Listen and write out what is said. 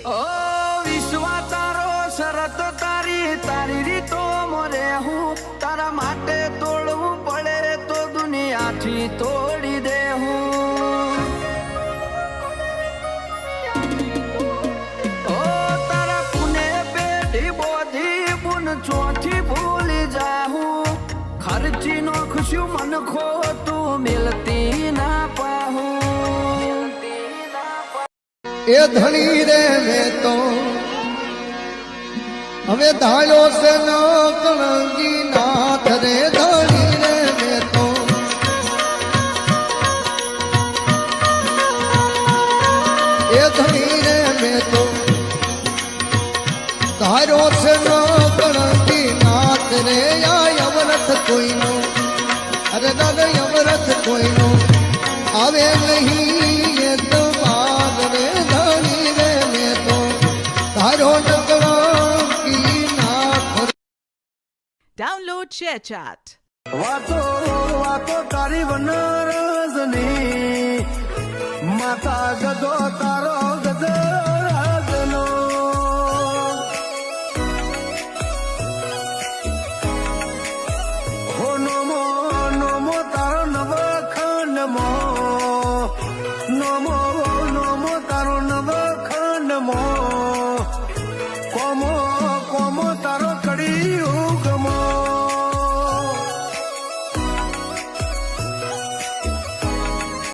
ઓ વિશ્વા તારો શરત તારી તારી રીતો મોરે હું તારા માટે તોડવું પડે તો દુનિયાથી તોડી દે હું ઓ તારા પુને પેઢી બોધી બુન ચોથી ભૂલી જાહું ખર્ચી નો ખુશ્યું મન ખો તું મિલતી ના પાહું એ ધણી રે મેં તો હવે ધાળ્યો છે ન કણગી નાથ રે ધણી રે મેં તો એ ધણી રે મેં તો ધાર્યો છે ન કણગી નાથ રે આ અમરથ કોઈનો અરે દાદા અમરથ કોઈનો આવે નહીં એ તો બાદ રે ધણી રે મેં તો ધારો નકળંકી નાથ. Download ShareChat. વાતો વાતો તારી વનરજની માતા ગદો તારો